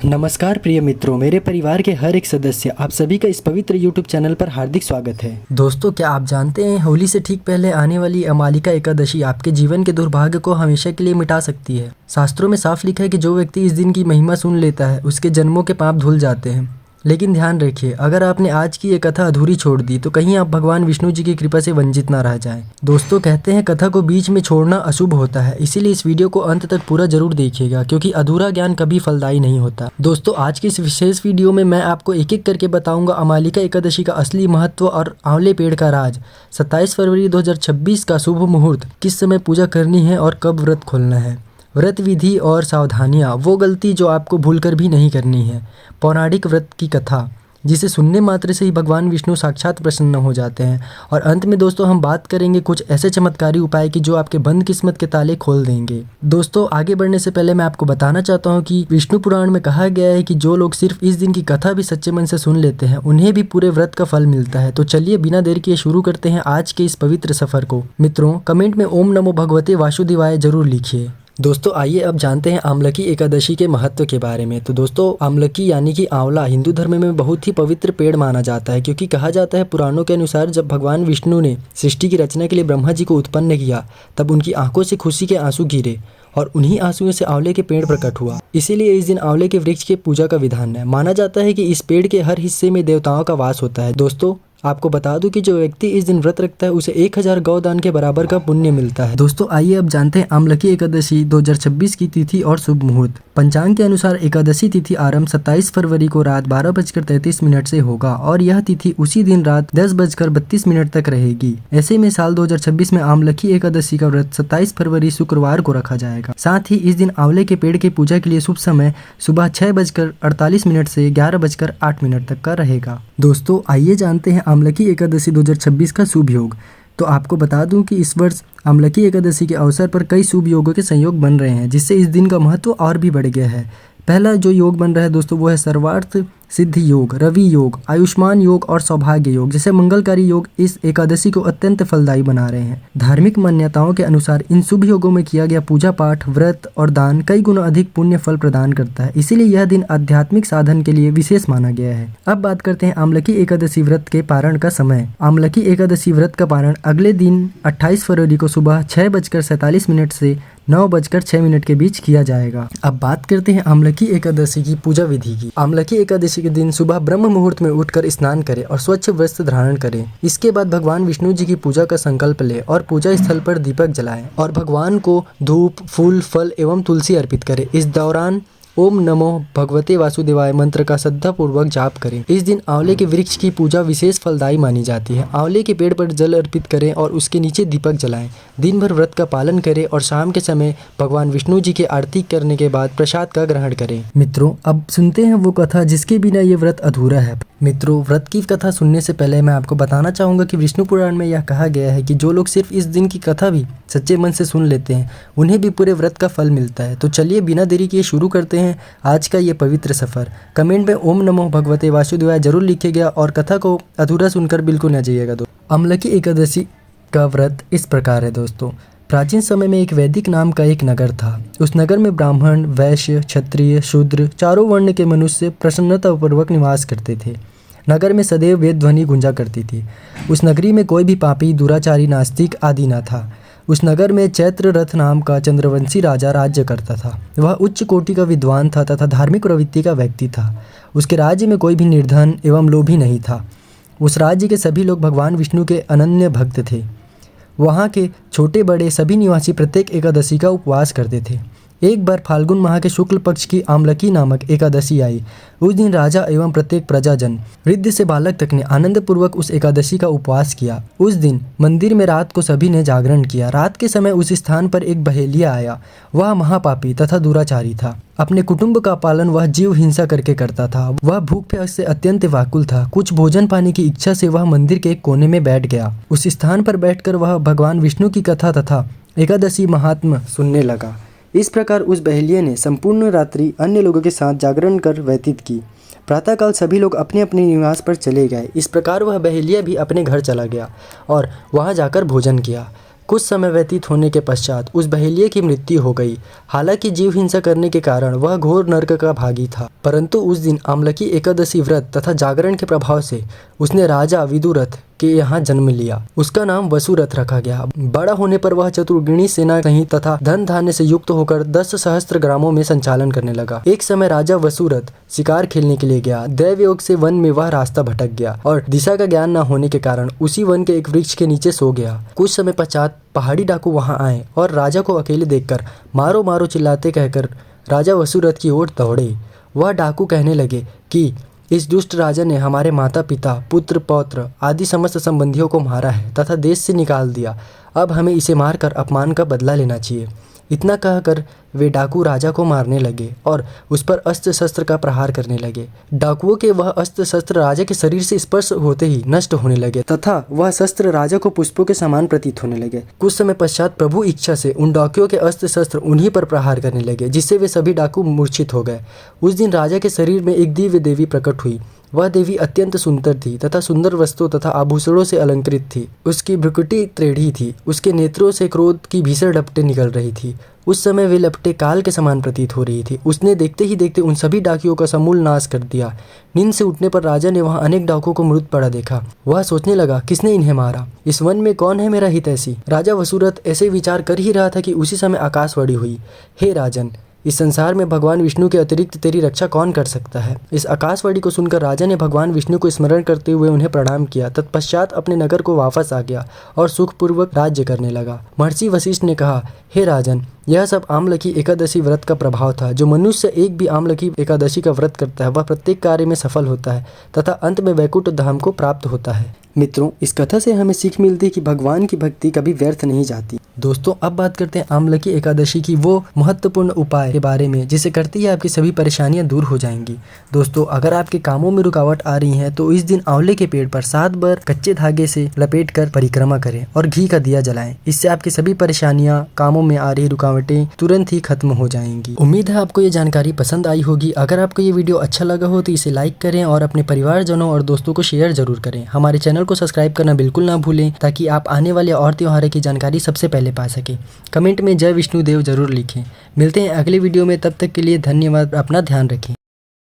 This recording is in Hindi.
नमस्कार प्रिय मित्रों, मेरे परिवार के हर एक सदस्य, आप सभी का इस पवित्र YouTube चैनल पर हार्दिक स्वागत है। दोस्तों, क्या आप जानते हैं होली से ठीक पहले आने वाली अमालिका एकादशी आपके जीवन के दुर्भाग्य को हमेशा के लिए मिटा सकती है। शास्त्रों में साफ लिखा है कि जो व्यक्ति इस दिन की महिमा सुन लेता है उसके जन्मों के पाप धुल जाते हैं। लेकिन ध्यान रखिए, अगर आपने आज की ये कथा अधूरी छोड़ दी तो कहीं आप भगवान विष्णु जी की कृपा से वंचित ना रह जाएं। दोस्तों, कहते हैं कथा को बीच में छोड़ना अशुभ होता है, इसीलिए इस वीडियो को अंत तक पूरा जरूर देखिएगा, क्योंकि अधूरा ज्ञान कभी फलदायी नहीं होता। दोस्तों, आज की इस विशेष वीडियो में मैं आपको एक एक करके बताऊंगा अमालिका एकादशी का असली महत्व और आंवले पेड़ का राज। 27 फरवरी 2026 का शुभ मुहूर्त, किस समय पूजा करनी है और कब व्रत खोलना है, व्रत विधि और सावधानियाँ, वो गलती जो आपको भूलकर भी नहीं करनी है, पौराणिक व्रत की कथा जिसे सुनने मात्र से ही भगवान विष्णु साक्षात प्रसन्न हो जाते हैं, और अंत में दोस्तों हम बात करेंगे कुछ ऐसे चमत्कारी उपाय की जो आपके बंद किस्मत के ताले खोल देंगे। दोस्तों, आगे बढ़ने से पहले मैं आपको बताना चाहता हूँ कि विष्णु पुराण में कहा गया है कि जो लोग सिर्फ इस दिन की कथा भी सच्चे मन से सुन लेते हैं उन्हें भी पूरे व्रत का फल मिलता है। तो चलिए बिना देर किए शुरू करते हैं आज के इस पवित्र सफर को। मित्रों, कमेंट में ओम नमो भगवते वासुदेवाय जरूर लिखिए। दोस्तों, आइए अब जानते हैं आमलकी एकादशी के महत्व के बारे में। तो दोस्तों, आमलकी यानी कि आंवला हिंदू धर्म में बहुत ही पवित्र पेड़ माना जाता है, क्योंकि कहा जाता है पुराणों के अनुसार जब भगवान विष्णु ने सृष्टि की रचना के लिए ब्रह्मा जी को उत्पन्न किया तब उनकी आंखों से खुशी के आंसू गिरे और उन्हीं आंसुओं से आंवले के पेड़ प्रकट हुआ। इसीलिए इस दिन आंवले के वृक्ष की पूजा का विधान है। माना जाता है कि इस पेड़ के हर हिस्से में देवताओं का वास होता है। दोस्तों, आपको बता दूं कि जो व्यक्ति इस दिन व्रत रखता है उसे 1000 गौदान के बराबर का पुण्य मिलता है। दोस्तों, आइए अब जानते हैं आमलकी एकादशी 2026 की तिथि और शुभ मुहूर्त। पंचांग के अनुसार एकादशी तिथि आरंभ 27 फरवरी को रात 12:33 से होगा और यह तिथि उसी दिन रात 10:32 तक रहेगी। ऐसे में साल 2026 में आमलकी एकादशी का व्रत 27 फरवरी शुक्रवार को रखा जाएगा। साथ ही इस दिन आंवले के पेड़ की पूजा के लिए शुभ समय सुबह 6:48 से 11:08 तक का रहेगा। दोस्तों, आइए जानते हैं आमलकी एकादशी 2026 का शुभ योग। तो आपको बता दूं कि इस वर्ष आमलकी एकादशी के अवसर पर कई शुभ योगों के संयोग बन रहे हैं, जिससे इस दिन का महत्व और भी बढ़ गया है। पहला जो योग बन रहा है दोस्तों वो है सर्वार्थ सिद्धि योग, रवि योग, आयुष्मान योग और सौभाग्य योग जैसे मंगलकारी योग इस एकादशी को अत्यंत फलदायी बना रहे हैं। धार्मिक मान्यताओं के अनुसार इन शुभ योगों में किया गया पूजा पाठ, व्रत और दान कई गुना अधिक पुण्य फल प्रदान करता है। इसीलिए यह दिन आध्यात्मिक साधन के लिए विशेष माना गया है। अब बात करते हैं आमलकी एकादशी व्रत के पारण का समय। आमलकी एकादशी व्रत का पारण अगले दिन 28 फरवरी को सुबह 6:47 से 9:06 के बीच किया जाएगा। अब बात करते हैं आमलकी एकादशी की पूजा विधि की। आमलकी एकादशी के दिन सुबह ब्रह्म मुहूर्त में उठकर स्नान करें और स्वच्छ वस्त्र धारण करें। इसके बाद भगवान विष्णु जी की पूजा का संकल्प लें और पूजा स्थल पर दीपक जलाएं और भगवान को धूप, फूल, फल एवं तुलसी अर्पित करें। इस दौरान ओम नमो भगवते वासुदेवाय मंत्र का श्रद्धापूर्वक जाप करें। इस दिन आंवले के वृक्ष की पूजा विशेष फलदायी मानी जाती है। आंवले के पेड़ पर जल अर्पित करें और उसके नीचे दीपक जलाएं। दिन भर व्रत का पालन करें और शाम के समय भगवान विष्णु जी की आरती करने के बाद प्रसाद का ग्रहण करें। मित्रों, अब सुनते हैं वो कथा जिसके बिना ये व्रत अधूरा है। मित्रों, व्रत की कथा सुनने से पहले मैं आपको बताना चाहूँगा कि विष्णु पुराण में यह कहा गया है कि जो लोग सिर्फ इस दिन की कथा भी सच्चे मन से सुन लेते हैं उन्हें भी पूरे व्रत का फल मिलता है। तो चलिए बिना देरी किए शुरू करते हैं आज का ये पवित्र सफर। कमेंट में ओम नमो भगवते वासुदेवाय जरूर लिखिएगा और कथा को अधूरा सुनकर बिल्कुल न जाइएगा। आमलकी एकादशी का व्रत इस प्रकार है दोस्तों। प्राचीन समय में एक वैदिक नाम का एक नगर था। उस नगर में ब्राह्मण, वैश्य, क्षत्रिय, शूद्र चारों वर्ण के मनुष्य प्रसन्नतापूर्वक निवास करते थे। नगर में सदैव वेद ध्वनि गुंजा करती थी। उस नगरी में कोई भी पापी, दुराचारी, नास्तिक आदि न था। उस नगर में चैत्र रथ नाम का चंद्रवंशी राजा राज्य करता था। वह उच्च कोटि का विद्वान था तथा धार्मिक प्रवृत्ति का व्यक्ति था। उसके राज्य में कोई भी निर्धन एवं लोभी नहीं था। उस राज्य के सभी लोग भगवान विष्णु के अनन्य भक्त थे। वहाँ के छोटे बड़े सभी निवासी प्रत्येक एकादशी का उपवास करते थे। एक बार फाल्गुन माह के शुक्ल पक्ष की आमलकी नामक एकादशी आई। उस दिन राजा एवं प्रत्येक प्रजाजन, वृद्ध से बालक तक ने आनंद पूर्वक उस एकादशी का उपवास किया। उस दिन मंदिर में रात को सभी ने जागरण किया। रात के समय उस स्थान पर एक बहेलिया आया। वह महापापी तथा दुराचारी था। अपने कुटुंब का पालन वह जीव हिंसा करके करता था। वह भूख प्यास से अत्यंत व्याकुल था। कुछ भोजन पाने की इच्छा से वह मंदिर के एक कोने में बैठ गया। उस स्थान पर बैठकर वह भगवान विष्णु की कथा तथा एकादशी महात्म्य सुनने लगा। इस प्रकार उस बहेलिये ने संपूर्ण रात्रि अन्य लोगों के साथ जागरण कर व्यतीत की। प्रातःकाल सभी लोग अपने अपने निवास पर चले गए। इस प्रकार वह बहेलिया भी अपने घर चला गया और वहां जाकर भोजन किया। कुछ समय व्यतीत होने के पश्चात उस बहेलिये की मृत्यु हो गई। हालांकि जीव हिंसा करने के कारण वह घोर नरक का भागी था, परंतु उस दिन आम्लकी एकादशी व्रत तथा जागरण के प्रभाव से उसने राजा विदुरथ के यहाँ जन्म लिया। उसका नाम वसुरथ रखा गया। बड़ा होने पर वह चतुर्गिणी सेना सहित तथा धन धान्य से युक्त होकर 10 सहस्त्र ग्रामों में संचालन करने लगा। एक समय राजा वसुरथ शिकार खेलने के लिए गया। दैव योग से वन में वह रास्ता भटक गया और दिशा का ज्ञान न होने के कारण उसी वन के एक वृक्ष के नीचे सो गया। कुछ समय पश्चात पहाड़ी डाकू वहां आए और राजा को अकेले देखकर मारो मारो चिल्लाते कहकर राजा वसुरथ की ओर दौड़े। वह डाकू कहने लगे कि इस दुष्ट राजा ने हमारे माता पिता, पुत्र पौत्र आदि समस्त संबंधियों को मारा है तथा देश से निकाल दिया। अब हमें इसे मारकर अपमान का बदला लेना चाहिए। इतना कहकर वे डाकू राजा को मारने लगे और उस पर अस्त्र शस्त्र का प्रहार करने लगे। डाकुओं के वह अस्त्र शस्त्र राजा के शरीर से स्पर्श होते ही नष्ट होने लगे तथा वह शस्त्र राजा को पुष्पों के समान प्रतीत होने लगे। कुछ समय पश्चात प्रभु इच्छा से उन डाकुओं के अस्त्र शस्त्र उन्हीं पर प्रहार करने लगे, जिससे वे सभी डाकू मूर्छित हो गए। उस दिन राजा के शरीर में एक दिव्य देवी प्रकट हुई। वह देवी अत्यंत सुंदर थी तथा सुंदर वस्त्रों तथा आभूषणों से अलंकृत थी। उसकी भ्रुकुटी टेढ़ी थी। उसके नेत्रों से क्रोध की भीषण लपटें निकल रही थी। उस समय वे लपटें काल के समान प्रतीत हो रही थी। उसने देखते ही देखते उन सभी डाकुओं का समूल नाश कर दिया। नींद से उठने पर राजा ने वहां अनेक डाकुओं को मृत पड़ा देखा। वह सोचने लगा, किसने इन्हें मारा? इस वन में कौन है मेरा हितैषी? राजा वसुरथ ऐसे विचार कर ही रहा था कि उसी समय आकाशवाणी हुई, हे राजन, इस संसार में भगवान विष्णु के अतिरिक्त तेरी रक्षा कौन कर सकता है? इस आकाशवाणी को सुनकर राजा ने भगवान विष्णु को स्मरण करते हुए उन्हें प्रणाम किया। तत्पश्चात अपने नगर को वापस आ गया और सुखपूर्वक राज्य करने लगा। महर्षि वशिष्ठ ने कहा, हे राजन, यह सब आम्लकी एकादशी व्रत का प्रभाव था। जो मनुष्य एक भी आम्लकी एकादशी का व्रत करता है वह प्रत्येक कार्य में सफल होता है तथा अंत में वैकुंठ धाम को प्राप्त होता है। मित्रों, इस कथा से हमें सीख मिलती है कि भगवान की भक्ति कभी व्यर्थ नहीं जाती। दोस्तों, अब बात करते हैं आम्लकी एकादशी की वो महत्वपूर्ण उपाय के बारे में जिसे करती है आपकी सभी परेशानियां दूर हो जाएंगी। दोस्तों, अगर आपके कामों में रुकावट आ रही है तो इस दिन आंवले के पेड़ पर 7 बार कच्चे धागे से लपेट कर परिक्रमा करें और घी का दिया जलाएं। इससे आपकी सभी परेशानियां, कामों में आ रही रुकावटें तुरंत ही खत्म हो जाएंगी। उम्मीद है आपको ये जानकारी पसंद आई होगी। अगर आपको ये वीडियो अच्छा लगा हो तो इसे लाइक करें और अपने परिवारजनों और दोस्तों को शेयर जरूर करें। हमारे चैनल को सब्सक्राइब करना बिल्कुल ना भूलें ताकि आप आने वाले और त्योहारों की जानकारी सबसे पहले पा सकें। कमेंट में जय विष्णु देव जरूर लिखें। मिलते हैं अगले वीडियो में, तब तक के लिए धन्यवाद। अपना ध्यान रखें।